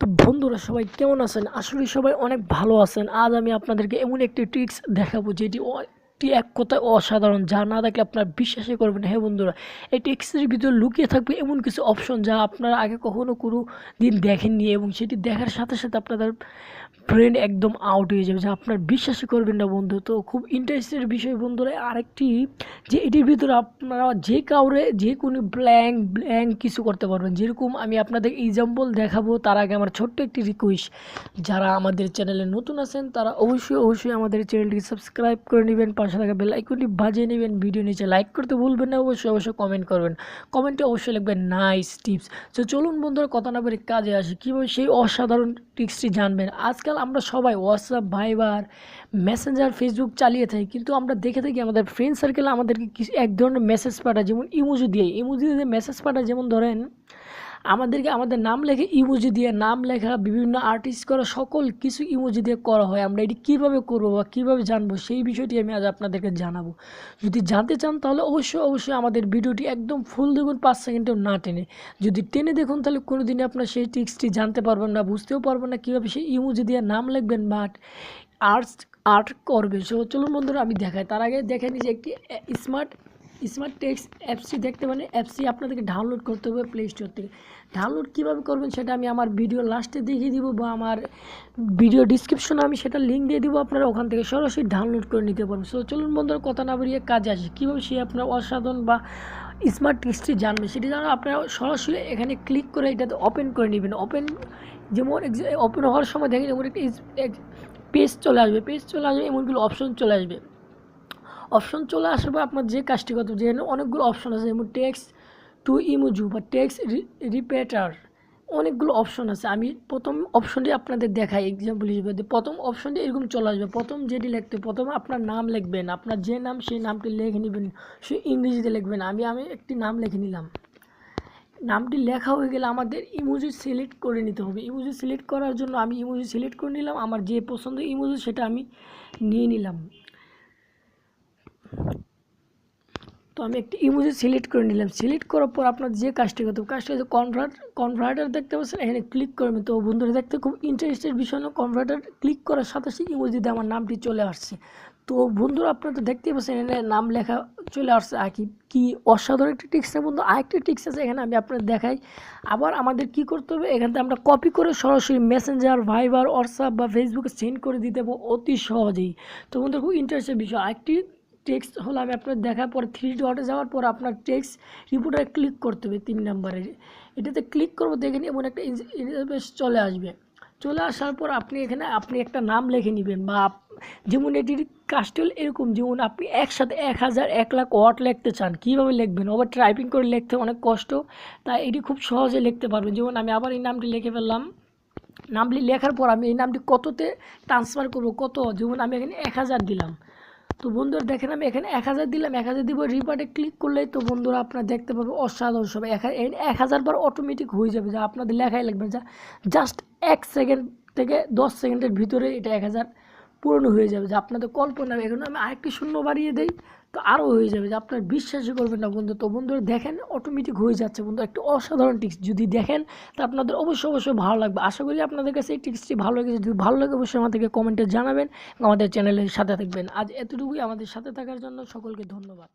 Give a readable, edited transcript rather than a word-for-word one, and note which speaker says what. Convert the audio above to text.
Speaker 1: তো বন্ধুরা সবাই কেমন আছেন? আসলে সবাই অনেক ভালো আছেন। আজ আমি আপনাদেরকে এমন একটি ট্রিক্স দেখাবো যেটি এক কথায় অসাধারণ, যা না দেখলে আপনারা বিশ্বাসই করবেন। হ্যাঁ বন্ধুরা, এই ট্রিক্সের ভিতরে লুকিয়ে থাকবে এমন কিছু অপশন যা আপনারা আগে কখনো কোনো দিন দেখেননি, এবং সেটি দেখার সাথে সাথে আপনাদের ব্রেন একদম আউট হয়ে যাবে, যা আপনার বিশ্বাসই করবেন না বন্ধু। তো খুব ইন্টারেস্টের বিষয় বন্ধুরা আরেকটি, যে এটির ভিতরে আপনারা যে কাউরে যে কোনো ব্ল্যাঙ্ক কিছু করতে পারবেন। যেরকম আমি আপনাদের এক্সাম্পল দেখাবো, তার আগে আমার ছোট্ট একটি রিকোয়েস্ট, যারা আমাদের চ্যানেলে নতুন আছেন তারা অবশ্যই আমাদের চ্যানেলটিকে সাবস্ক্রাইব করে নেবেন, পাশে থাকা বেল আইকনটি বাজিয়ে নেবেন, ভিডিও নিচে লাইক করতে ভুলবেন না, অবশ্যই কমেন্ট করবেন, কমেন্টে অবশ্যই লিখবেন নাইস টিপস। তো চলুন বন্ধুরা কথা না বলে কাজে আসি, কীভাবে সেই অসাধারণ টিপসটি জানবেন। আজকাল আমরা সবাই হোয়াটসঅ্যাপ, ভাইবার, মেসেঞ্জার, ফেসবুক চালিয়ে থাকি, কিন্তু আমরা দেখে থাকি আমাদের ফ্রেন্ড সার্কেলে আমাদেরকে কিছু এক ধরনের মেসেজ পাঠায়, যেমন ইমোজি দিয়ে মেসেজ পাঠায়। যেমন ধরেন আমাদেরকে আমাদের নাম লেখে ইমোজি দিয়ে, নাম লেখা, বিভিন্ন আর্টিস্ট করা, সকল কিছু ইমোজি দিয়ে করা হয়। আমরা এটি কীভাবে করবো বা কীভাবে জানবো, সেই বিষয়টি আমি আজ আপনাদেরকে জানাবো। যদি জানতে চান তাহলে অবশ্যই আমাদের ভিডিওটি একদম ফুল দেখুন, 5 সেকেন্ডেও না টেনে। যদি টেনে দেখুন তাহলে কোনো দিনই আপনার সেই ট্রিক্সটি জানতে পারবেন না, বুঝতেও পারবেন না কীভাবে সেই ইমোজি দিয়ে নাম লিখবেন বা আর্ট করবে। সো চলুন বন্ধুরা আমি দেখাই। তার আগে দেখে নিই যে একটি স্মার্ট টেক্সট অ্যাপসি দেখতে পারেন। অ্যাপসি আপনাদেরকে ডাউনলোড করতে হবে প্লে স্টোর থেকে। ডাউনলোড কীভাবে করবেন সেটা আমি আমার ভিডিও লাস্টে দেখিয়ে দিব, বা আমার ভিডিও ডিসক্রিপশনে আমি সেটা লিঙ্ক দিয়ে দিব, আপনারা ওখান থেকে সরাসরি ডাউনলোড করে নিতে পারবেন। সো চলুন বন্ধুরা কথা না বাড়িয়ে কাজে আসে, কীভাবে সে আপনার অসাধারণ বা স্মার্ট টেক্সটটি জানবে সেটি জানা। আপনারা সরাসরি এখানে ক্লিক করে এটাতে ওপেন করে নেবেন। যেমন ওপেন হওয়ার সময় দেখেন যেমন একটি পেজ চলে আসবে, এমনগুলো অপশন চলে আসবে। অপশন চলে আসবে আপনার যে কাজটি করতে, যেখানে অনেকগুলো অপশন আছে, যেমন টেক্সট টু ইমোজি বা টেক্সট রিপিটার, অনেকগুলো অপশন আছে। আমি প্রথম অপশনটি আপনাদের দেখাই এক্সাম্পল হিসেবে। প্রথম অপশনটি এরকম চলে আসবে। প্রথম যেটি লিখতে, প্রথমে আপনার নাম লিখবেন, আপনার যে নাম সেই নামটি লিখে নেবেন, সে ইংরেজিতে লিখবেন। আমি একটি নাম লিখে নিলাম। নামটি লেখা হয়ে গেলে আমাদের ইমোজি সিলেক্ট করে নিতে হবে। ইমোজি সিলেক্ট করার জন্য আমি ইমোজি সিলেক্ট করে নিলাম, আমার যে পছন্দ ইমোজি সেটা আমি নিয়ে নিলাম। তো আমি একটি ইমোজি সিলেক্ট করে নিলাম। সিলেক্ট করার পর আপনার যে কাজটি করতে হবে, কাজটি হচ্ছে কনভার্টার দেখতে পাচ্ছেন, এখানে ক্লিক করবেন। তো বন্ধুরা দেখতে খুব ইন্টারেস্টেড বিষয় না, কনভার্টার ক্লিক করার সাথে সাথে ইমোজি দিয়ে আমার নামটি চলে আসছে। তো বন্ধুরা আপনারা তো দেখতেই পাচ্ছেন এখানে নাম লেখা চলে আসছে। আর কি অসাধারণ একটি টিক্স। বন্ধু আরেকটি টিক্স আছে এখানে, আমি আপনাদের দেখাই। আবার আমাদের কি করতে হবে, এখান থেকে আমরা কপি করে সরাসরি মেসেঞ্জার, ভাইবার, হোয়াটসঅ্যাপ বা ফেসবুকে সেন্ড করে দিতে পারবো অতি সহজেই। তো বন্ধুরা খুব ইন্টারেস্টেড বিষয়। আরেকটি টেক্সট হলো, আমি আপনার দেখার পর 3 ডটে যাওয়ার পর আপনার টেক্সট রিপোর্টারে ক্লিক করতে হবে 3 নম্বরে। এটাতে ক্লিক করবো, দেখেন এমন একটা ইন্টারফেস চলে আসবে। চলে আসার পর আপনি একটা নাম লিখে নেবেন, বা যেমন এটির কাজটি হল এরকম, যেমন আপনি একসাথে 1000 1 লাখ ওয়ার্ড লিখতে চান, কীভাবে লিখবেন? আবার টাইপিং করে লিখতে অনেক কষ্ট, তাই এটি খুব সহজে লিখতে পারবেন। যেমন আমি আবার এই নামটি লিখে ফেললাম। নামটি লেখার পর আমি এই নামটি কততে ট্রান্সফার করব, কত, যেমন আমি এখানে 1000 দিলাম। তো বন্ধুরা দেখেন আমি এখানে 1000 দিলাম, 1000 দিব, রিপার্টে ক্লিক করলেই তো বন্ধুরা আপনারা দেখতে পাবেন অসাধারণ সব 1000 বার অটোমেটিক হয়ে যাবে, যা আপনাদের লেখাই লাগবে, যা জাস্ট 1 সেকেন্ড থেকে 10 সেকেন্ডের ভিতরে এটা 1000 পূরণ হয়ে যাবে, যা আপনাদের কল্পনা। এখন আমি আরেকটি শূন্য বাড়িয়ে দেই, তো আরও হয়ে যাবে, যে আপনার বিশ্বাসই করবেন না বন্ধু। তো বন্ধুরা দেখেন অটোমেটিক হয়ে যাচ্ছে বন্ধু, একটি অসাধারণ টিক্স। যদি দেখেন তা আপনাদের অবশ্যই ভালো লাগবে। আশা করি আপনাদের কাছে এই টিক্সটি ভালো লেগেছে। যদি ভালো লাগে অবশ্যই আমাদেরকে কমেন্টে জানাবেন, আমাদের চ্যানেলের সাথে থাকবেন। আজ এতটুকুই, আমাদের সাথে থাকার জন্য সকলকে ধন্যবাদ।